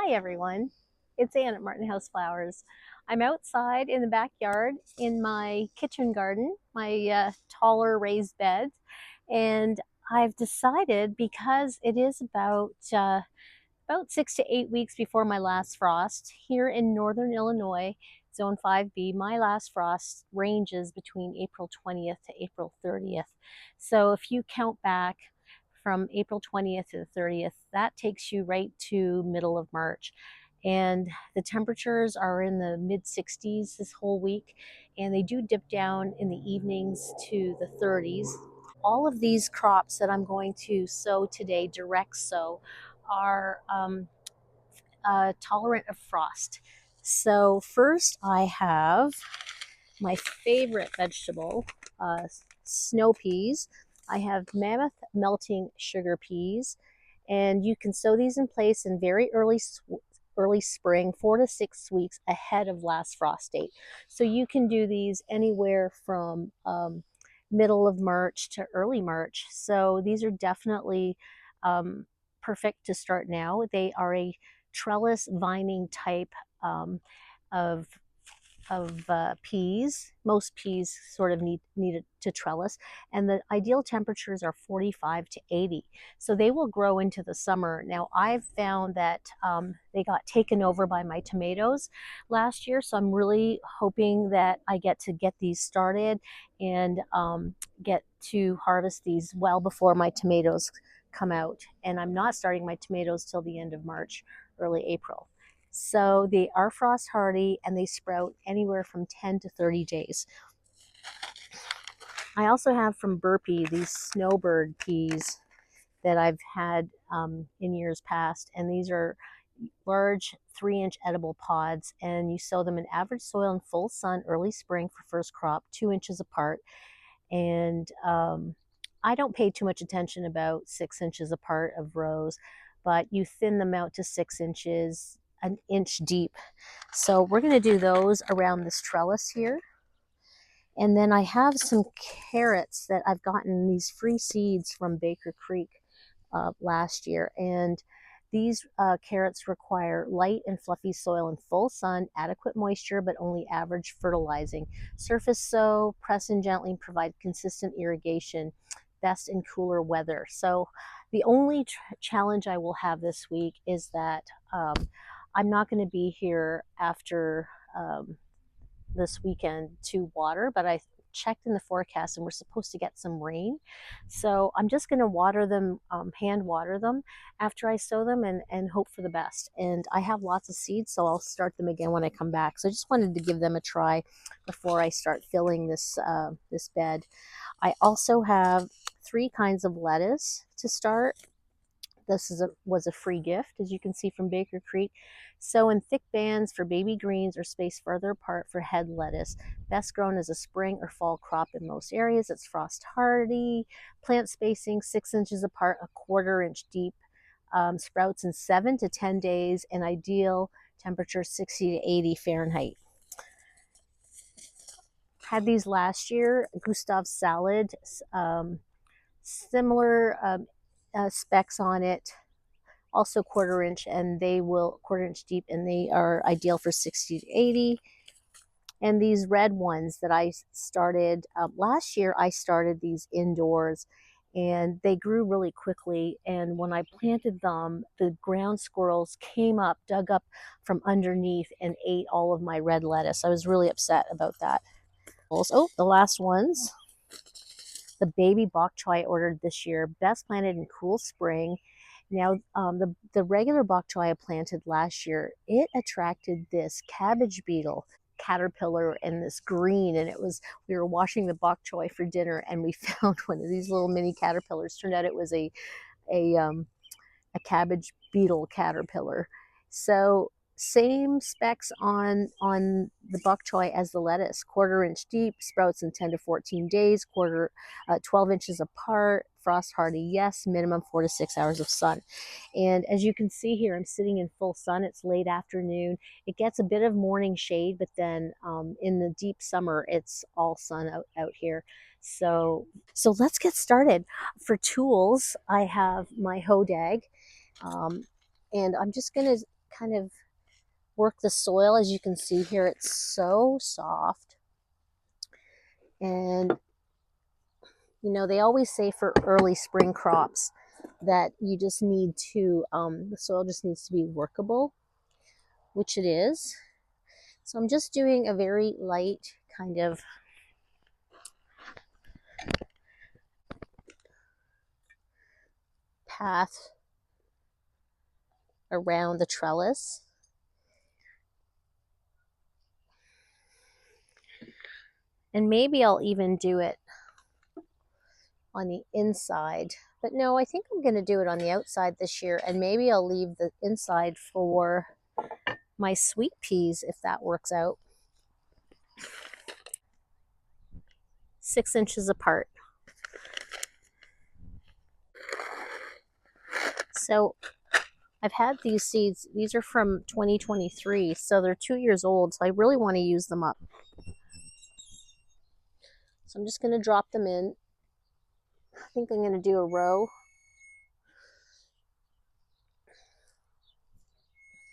Hi everyone, it's Ann at Martin House Flowers. I'm outside in the backyard in my kitchen garden, my taller raised bed, and I've decided because it is about 6 to 8 weeks before my last frost here in northern Illinois, Zone 5B. My last frost ranges between April 20th to April 30th. So if you count back from April 20th to the 30th, that takes you right to middle of March. And the temperatures are in the mid 60s this whole week, and they do dip down in the evenings to the 30s. All of these crops that I'm going to sow today, direct sow, are tolerant of frost. So first I have my favorite vegetable, snow peas. I have mammoth melting sugar peas, and you can sow these in place in very early spring, 4 to 6 weeks ahead of last frost date. So you can do these anywhere from middle of March to early March. So these are definitely perfect to start now. They are a trellis vining type um, of peas. Most peas sort of need to trellis, and the ideal temperatures are 45 to 80. So they will grow into the summer. Now I've found that they got taken over by my tomatoes last year, so I'm really hoping that I get to get these started and get to harvest these well before my tomatoes come out. And I'm not starting my tomatoes till the end of March, early April. So they are frost hardy and they sprout anywhere from 10 to 30 days. I also have from Burpee these snowbird peas that I've had in years past, and these are large 3-inch edible pods, and you sow them in average soil in full sun early spring for first crop, 2 inches apart. And I don't pay too much attention about 6 inches apart of rows, but you thin them out to 6 inches, an inch deep. So we're going to do those around this trellis here. And then I have some carrots that I've gotten these free seeds from Baker Creek last year. And these carrots require light and fluffy soil in full sun, adequate moisture, but only average fertilizing. Surface sow, press in gently, and provide consistent irrigation, best in cooler weather. So the only challenge I will have this week is that I'm not going to be here after this weekend to water, but I checked in the forecast and we're supposed to get some rain. So I'm just going to water them, hand water them after I sow them, and hope for the best. And I have lots of seeds, so I'll start them again when I come back. So I just wanted to give them a try before I start filling this bed. I also have 3 kinds of lettuce to start. This was a free gift, as you can see, from Baker Creek. Sow in thick bands for baby greens or spaced further apart for head lettuce. Best grown as a spring or fall crop in most areas. It's frost hardy. Plant spacing 6 inches apart, a 1/4 inch deep. Sprouts in 7 to 10 days, and ideal temperature 60 to 80 Fahrenheit. Had these last year. Gustav's salad, similar specs on it, also 1/4 inch, and they will 1/4 inch deep, and they are ideal for 60 to 80. And these red ones that I started last year, I started these indoors, and they grew really quickly. And when I planted them, the ground squirrels came up, dug up from underneath, and ate all of my red lettuce. I was really upset about that. Oh, the last ones. The baby bok choy I ordered this year, best planted in cool spring. Now, the regular bok choy I planted last year, it attracted this cabbage beetle caterpillar and this green, and we were washing the bok choy for dinner, and we found one of these little mini caterpillars. Turned out it was a cabbage beetle caterpillar. So same specs on the bok choy as the lettuce. 1/4 inch deep, sprouts in 10 to 14 days, 12 inches apart, frost hardy, yes, minimum 4 to 6 hours of sun. And as you can see here, I'm sitting in full sun. It's late afternoon. It gets a bit of morning shade, but then in the deep summer, it's all sun out here. So let's get started. For tools, I have my hodag, and I'm just going to kind of work the soil. As you can see here, it's so soft. And, you know, they always say for early spring crops that you just need to, the soil just needs to be workable, which it is. So I'm just doing a very light kind of path around the trellis. And maybe I'll even do it on the inside. But no, I think I'm going to do it on the outside this year. And maybe I'll leave the inside for my sweet peas if that works out. 6 inches apart. So I've had these seeds. These are from 2023, so they're 2 years old. So I really want to use them up. So I'm just going to drop them in. I think I'm going to do a row.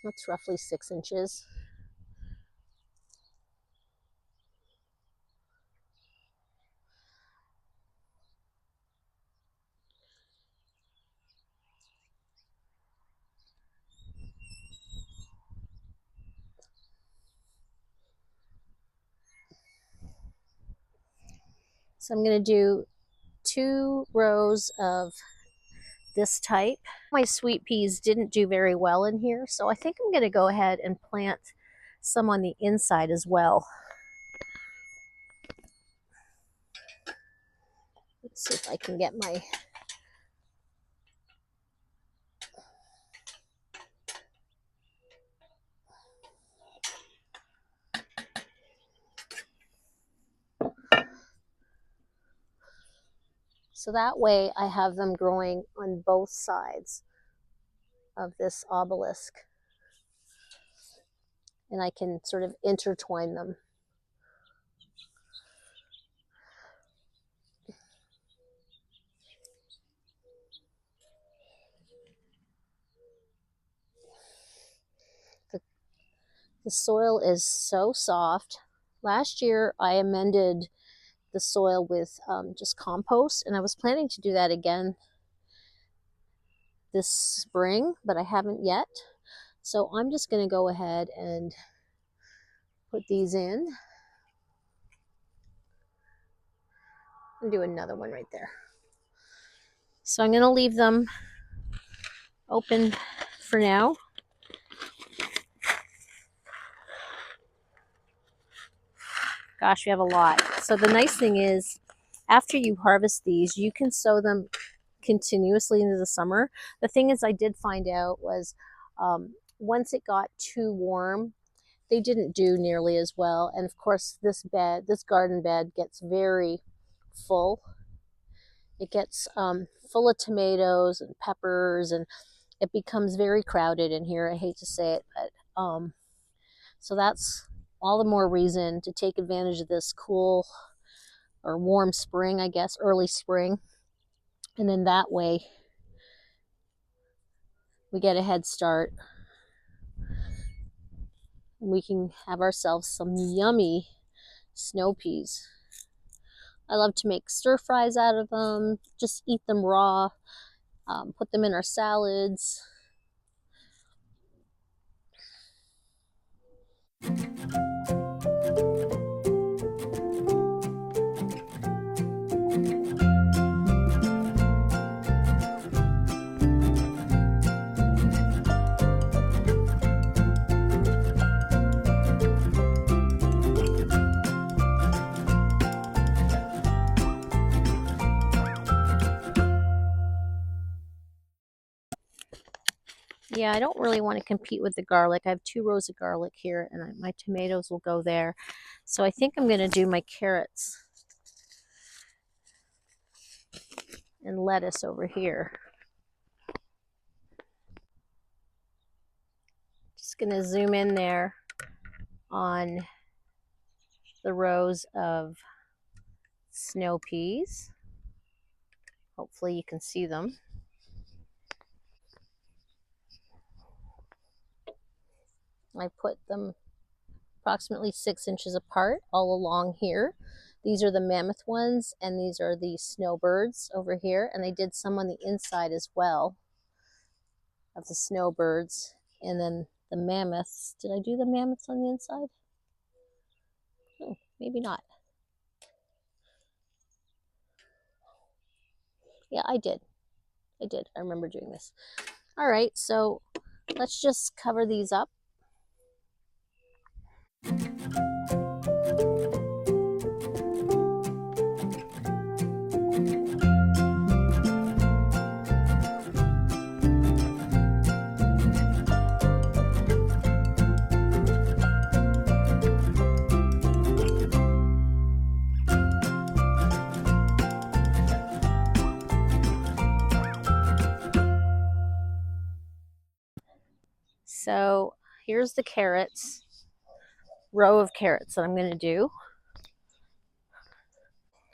That's roughly 6 inches. So I'm going to do 2 rows of this type. My sweet peas didn't do very well in here, so I think I'm going to go ahead and plant some on the inside as well. Let's see if I can get my... So that way I have them growing on both sides of this obelisk. And I can sort of intertwine them. The soil is so soft. Last year I amended the soil with just compost, and I was planning to do that again this spring, but I haven't yet. So I'm just going to go ahead and put these in. And do another one right there. So I'm going to leave them open for now. Gosh, we have a lot. So the nice thing is, after you harvest these, you can sow them continuously into the summer. The thing is, I did find out was once it got too warm, they didn't do nearly as well. And of course, this garden bed gets very full. It gets full of tomatoes and peppers, and it becomes very crowded in here. I hate to say it, but so that's all the more reason to take advantage of this cool or warm spring, I guess, early spring. And then that way we get a head start. We can have ourselves some yummy snow peas. I love to make stir fries out of them, just eat them raw, put them in our salads. Yeah, I don't really want to compete with the garlic. I have 2 rows of garlic here, and my tomatoes will go there. So I think I'm going to do my carrots and lettuce over here. Just going to zoom in there on the rows of snow peas. Hopefully you can see them. I put them approximately 6 inches apart all along here. These are the mammoth ones, and these are the snowbirds over here. And I did some on the inside as well of the snowbirds. And then the mammoths. Did I do the mammoths on the inside? Oh, maybe not. Yeah, I did. I remember doing this. All right, so let's just cover these up. So here's the carrots, row of carrots that I'm going to do.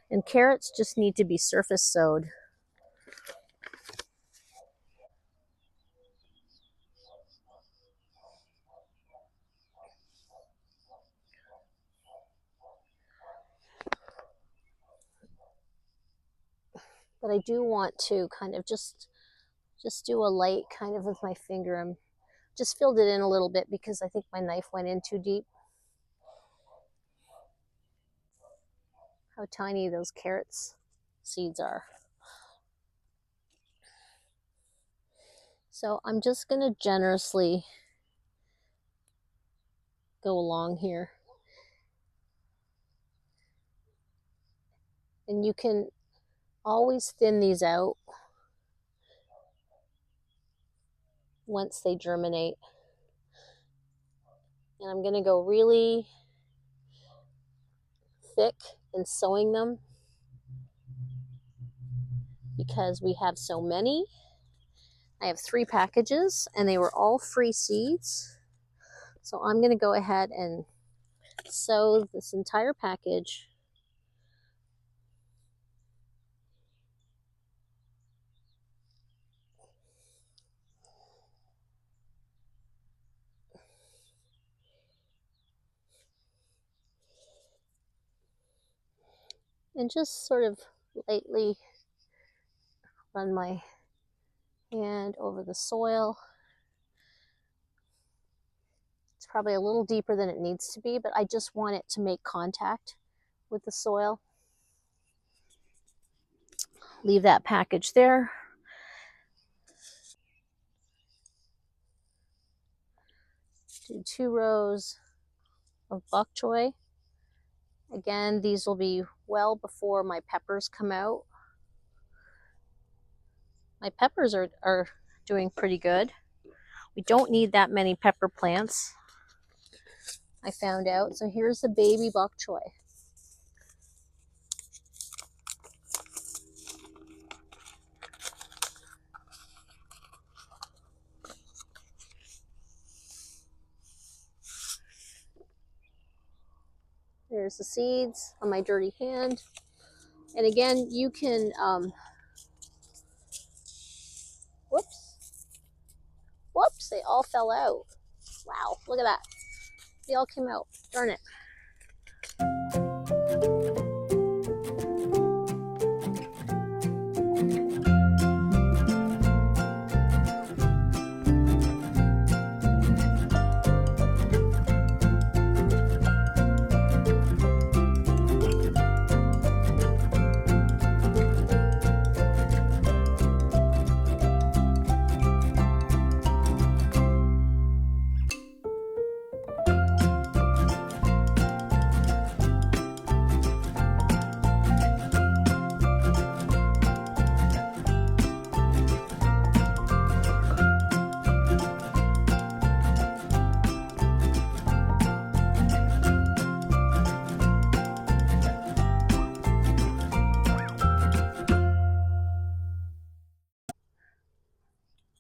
And carrots just need to be surface sowed. But I do want to kind of just do a light kind of with my finger. I'm just filled it in a little bit because I think my knife went in too deep. How tiny those carrots seeds are. So I'm just going to generously go along here. And you can always thin these out once they germinate. And I'm going to go really thick in sowing them because we have so many. I have 3 packages and they were all free seeds. So I'm going to go ahead and sow this entire package. And just sort of lightly run my hand over the soil. It's probably a little deeper than it needs to be, but I just want it to make contact with the soil. Leave that package there. Do 2 rows of bok choy. Again, these will be well before my peppers come out. My peppers are doing pretty good. We don't need that many pepper plants, I found out. So here's the baby bok choy. There's the seeds on my dirty hand. And again, you can, whoops, they all fell out. Wow, look at that. They all came out. Darn it.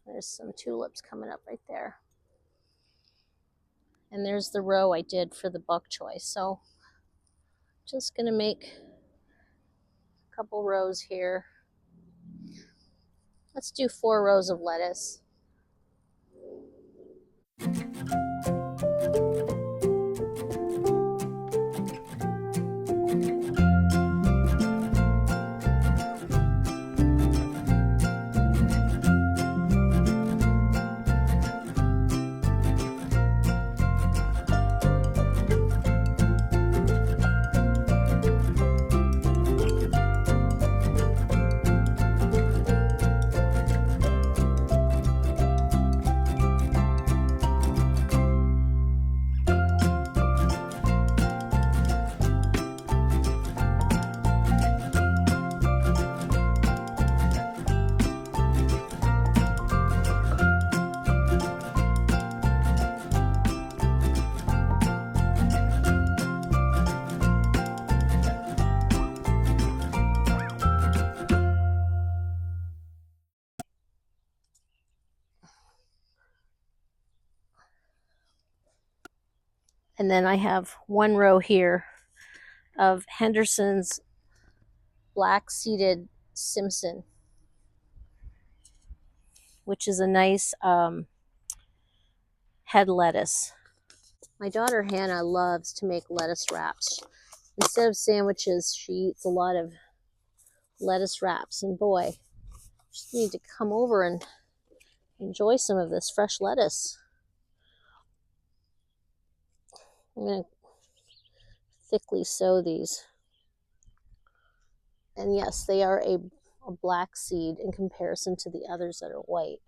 There's some tulips coming up right there. And there's the row I did for the bok choy. So just gonna make a couple rows here. Let's do 4 rows of lettuce. And then I have one row here of Henderson's black-seeded Simpson, which is a nice head lettuce. My daughter Hannah loves to make lettuce wraps. Instead of sandwiches, she eats a lot of lettuce wraps. And boy, just need to come over and enjoy some of this fresh lettuce. I'm going to thickly sow these. And yes, they are a black seed in comparison to the others that are white.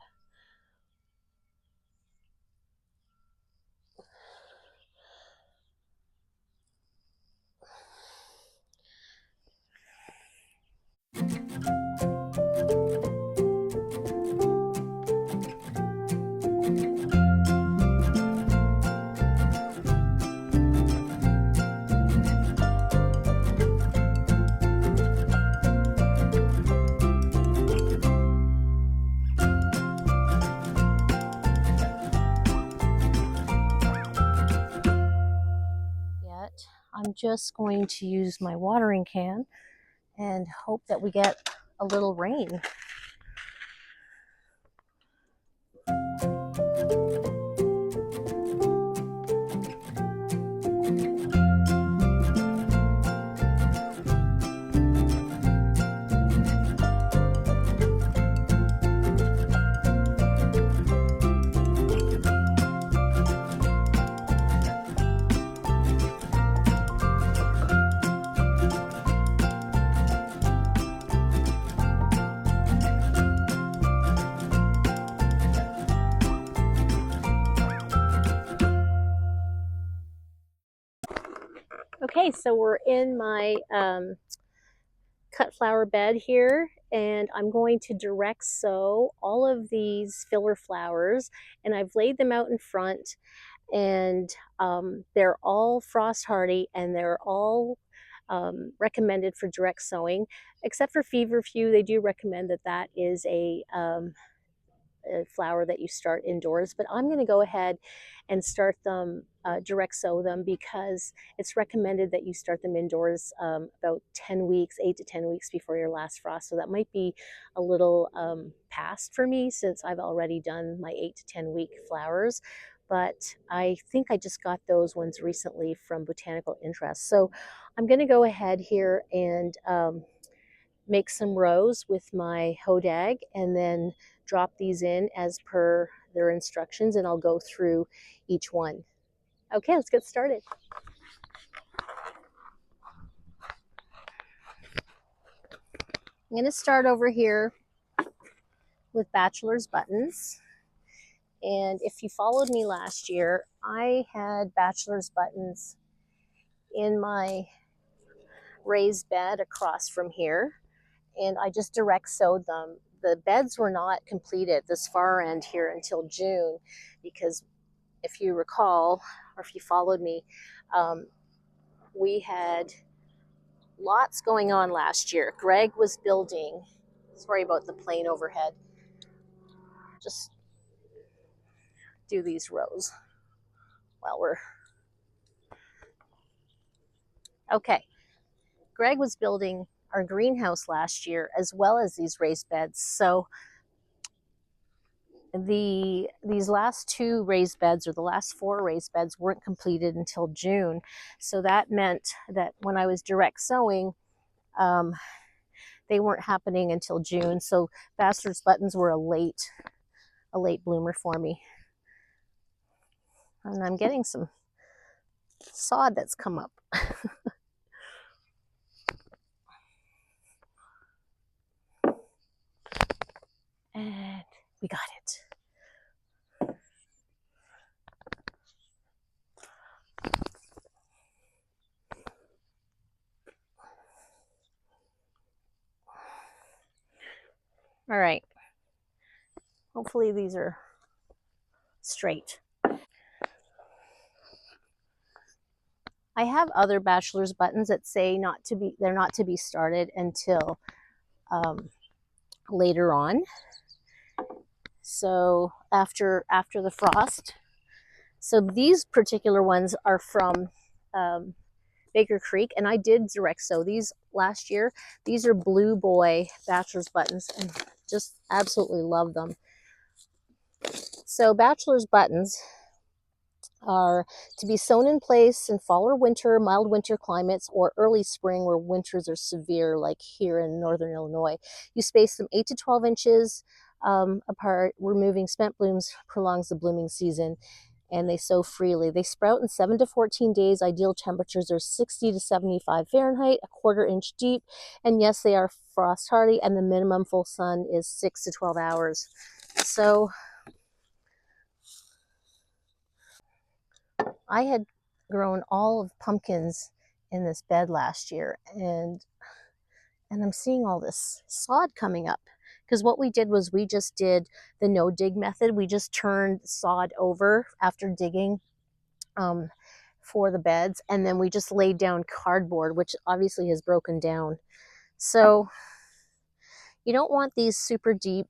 I'm just going to use my watering can and hope that we get a little rain. Okay, so we're in my cut flower bed here, and I'm going to direct sow all of these filler flowers, and I've laid them out in front, and they're all frost hardy, and they're all recommended for direct sowing, except for feverfew. They do recommend that that is a flower that you start indoors, but I'm going to go ahead and start them, direct sow them, because it's recommended that you start them indoors about 10 weeks, 8 to 10 weeks before your last frost. So that might be a little past for me, since I've already done my 8 to 10 week flowers. But I think I just got those ones recently from Botanical Interest. So I'm going to go ahead here and make some rows with my hodag, and then drop these in as per their instructions, and I'll go through each one. Okay, let's get started. I'm going to start over here with Bachelor's buttons. And if you followed me last year, I had Bachelor's buttons in my raised bed across from here, and I just direct sowed them. The beds were not completed this far end here until June, because if you recall, or if you followed me, we had lots going on last year. Greg was building, sorry about the plane overhead, just do these rows while we're, okay. Greg was building our greenhouse last year, as well as these raised beds. So these last 2 raised beds, or the last 4 raised beds, weren't completed until June. So that meant that when I was direct sowing, they weren't happening until June. So Bachelor's buttons were a late bloomer for me. And I'm getting some sod that's come up. And we got it. All right. Hopefully these are straight. I have other Bachelor's buttons that say they're not to be started until later on. So after the frost. So these particular ones are from Baker Creek, and I did direct sow these last year. These are Blue Boy Bachelor's buttons, and just absolutely love them. So Bachelor's buttons are to be sown in place in fall or winter, mild winter climates, or early spring where winters are severe, like here in northern Illinois. You space them 8 to 12 inches apart. Removing spent blooms prolongs the blooming season, and they sow freely. They sprout in 7 to 14 days. Ideal temperatures are 60 to 75 Fahrenheit, a quarter inch deep, and yes, they are frost hardy, and the minimum full sun is 6 to 12 hours. So I had grown all of pumpkins in this bed last year, and I'm seeing all this sod coming up. Because what we did was we just did the no dig method. We just turned sod over after digging for the beds, and then we just laid down cardboard, which obviously has broken down. So you don't want these super deep.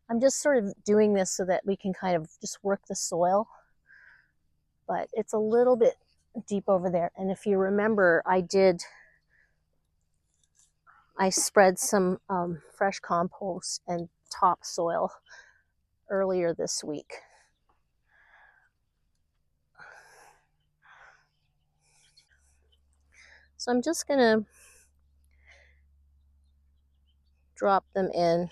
I'm just sort of doing this so that we can kind of just work the soil, but it's a little bit deep over there. And if you remember, I spread some fresh compost and topsoil earlier this week. So I'm just gonna drop them in.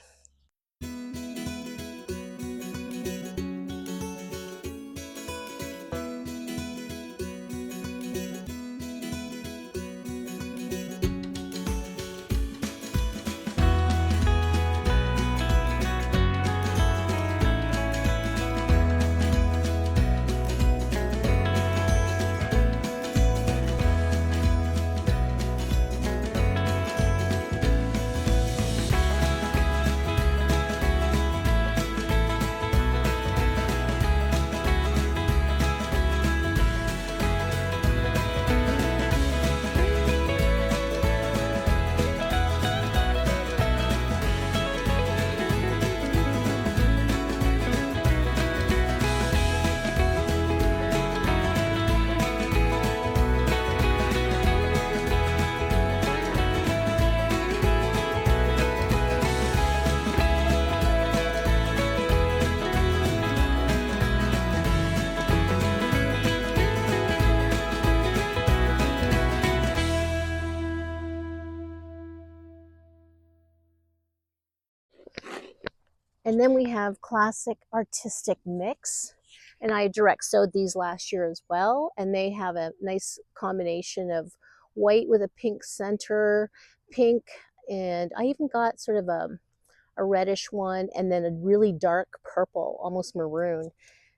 And then we have Classic Artistic Mix, and I direct sowed these last year as well, and they have a nice combination of white with a pink center, pink, and I even got sort of a reddish one, and then a really dark purple, almost maroon.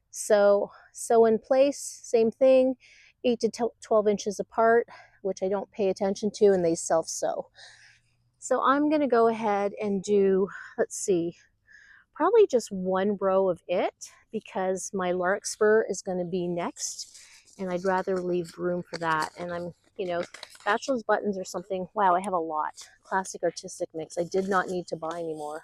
So in place, same thing, 8 to 12 inches apart, which I don't pay attention to, and they self-sow. So I'm going to go ahead and do, let's see, probably just 1 row of it, because my Larkspur is going to be next, and I'd rather leave room for that. And I'm, Bachelor's buttons or something. Wow, I have a lot. Classic Artistic Mix. I did not need to buy any more.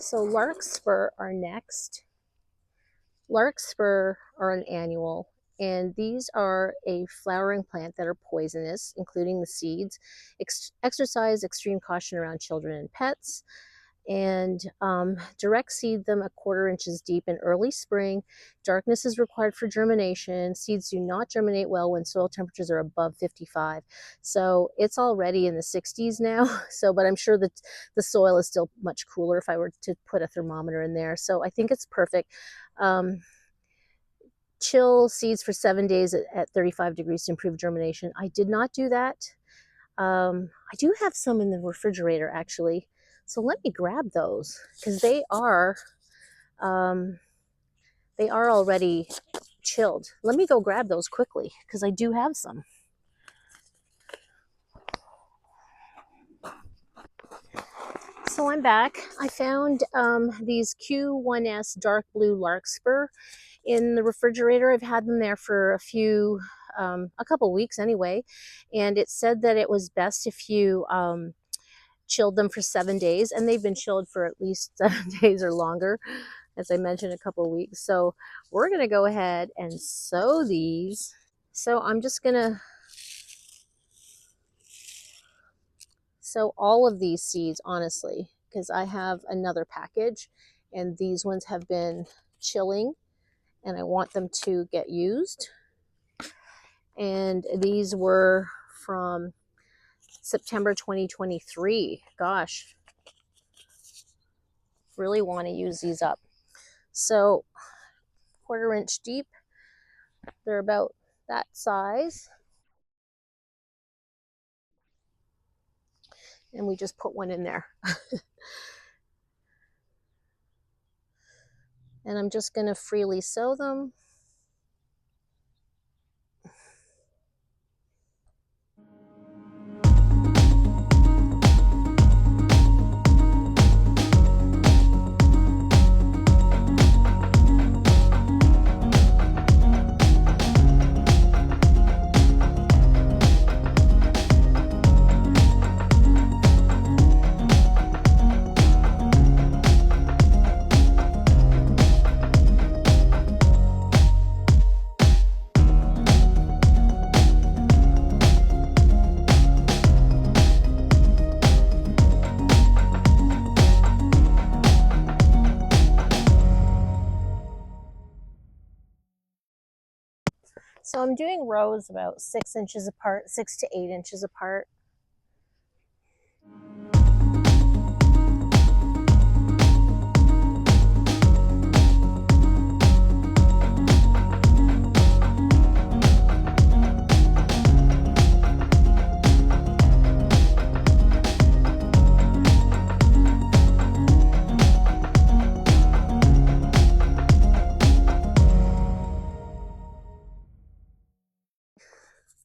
So Larkspur are next. Larkspur are an annual, and these are a flowering plant that are poisonous, including the seeds. Exercise extreme caution around children and pets, and direct seed them 1/4 inches deep in early spring. Darkness is required for germination. Seeds do not germinate well when soil temperatures are above 55. So it's already in the 60s now. So, but I'm sure that the soil is still much cooler if I were to put a thermometer in there. So I think it's perfect. Chill seeds for 7 days at 35 degrees to improve germination. I did not do that. I do have some in the refrigerator actually. So let me grab those because they are already chilled. Let me go grab those quickly because I do have some. So I'm back. I found these Q1S dark blue Larkspur in the refrigerator. I've had them there for a couple weeks anyway, and it said that it was best if you chilled them for 7 days, and they've been chilled for at least 7 days or longer, as I mentioned, a couple weeks. So we're going to go ahead and sow these. So I'm just going to sow all of these seeds, honestly, because I have another package and these ones have been chilling and I want them to get used. And these were from September 2023. Gosh, really want to use these up. So 1/4 inch deep, they're about that size. And we just put one in there. And I'm just going to freely sow them. So I'm doing rows about 6 inches apart, 6 to 8 inches apart.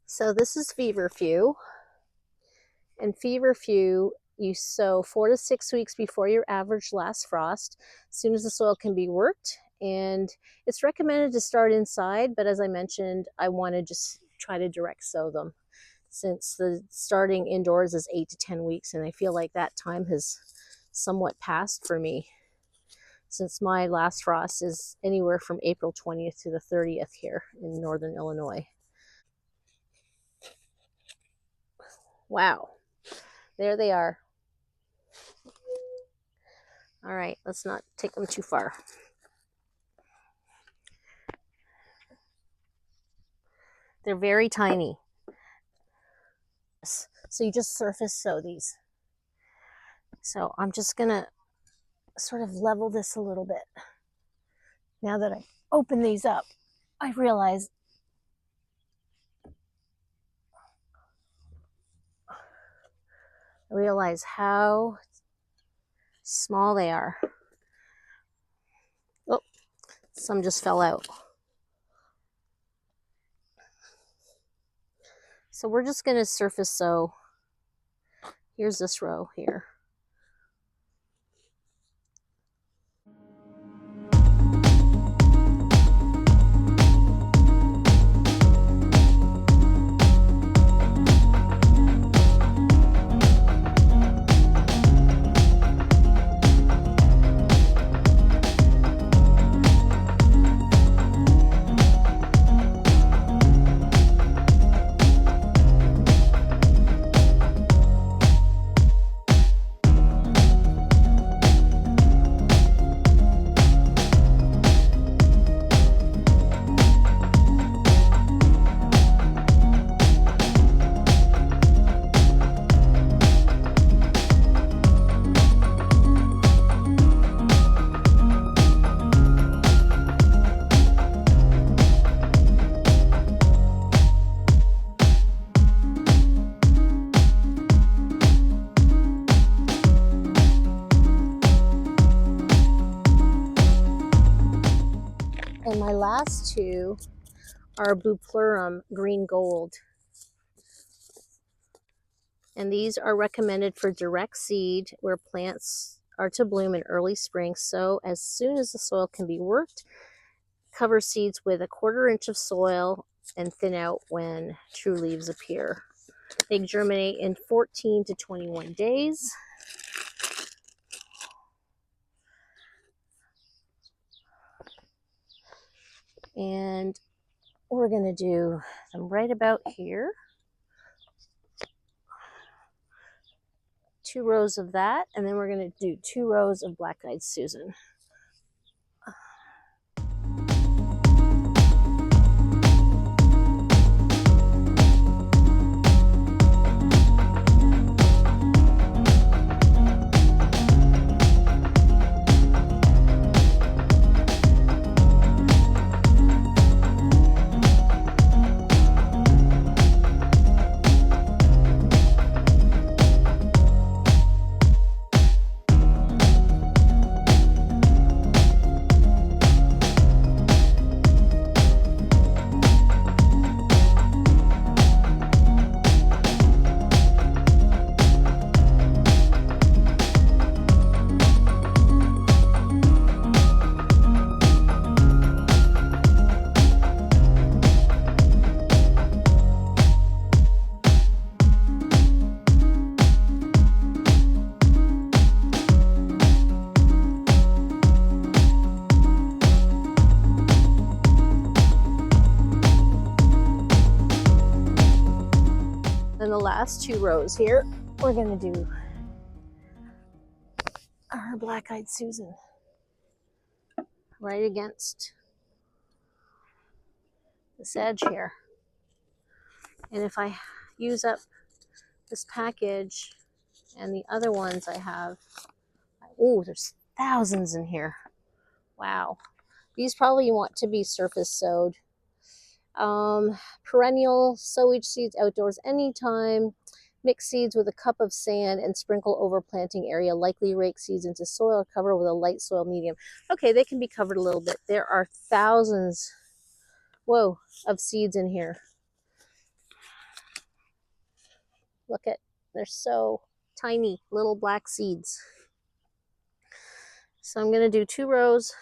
So this is feverfew, and feverfew you sow 4 to 6 weeks before your average last frost, as soon as the soil can be worked. And it's recommended to start inside, but as I mentioned, I want to just try to direct sow them since the starting indoors is 8 to 10 weeks, and I feel like that time has somewhat passed for me since my last frost is anywhere from April 20th to the 30th here in northern Illinois. Wow, there they are. All right, let's not take them too far. They're very tiny. So you just surface sow these. So I'm just gonna sort of level this a little bit. Now that I open these up, I realize how small they are. Oh, some just fell out. So we're just going to surface sow. Here's this row here. And my last two are Bupleurum green gold. And these are recommended for direct seed where plants are to bloom in early spring. So as soon as the soil can be worked, cover seeds with 1/4 inch of soil and thin out when true leaves appear. They germinate in 14 to 21 days. And we're going to do them right about here. 2 rows of that, and then we're going to do 2 rows of black-eyed Susan. Then the last 2 rows here, we're going to do our black-eyed Susan right against this edge here. And if I use up this package and the other ones I have, oh, there's thousands in here. Wow. These probably want to be surface sowed. Perennial, sow each seeds outdoors anytime. Mix seeds with a cup of sand and sprinkle over planting area. Likely rake seeds into soil, cover with a light soil medium. Okay, they can be covered a little bit. There are thousands, whoa, of seeds in here. Look at, they're so tiny, little black seeds. So I'm going to do 2 rows.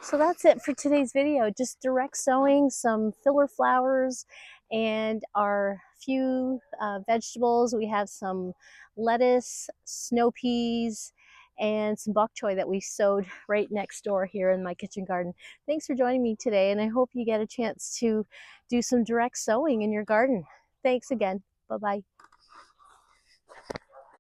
So that's it for today's video. Just direct sowing, some filler flowers, and our few vegetables. We have some lettuce, snow peas, and some bok choy that we sowed right next door here in my kitchen garden. Thanks for joining me today, and I hope you get a chance to do some direct sowing in your garden. Thanks again. Bye-bye.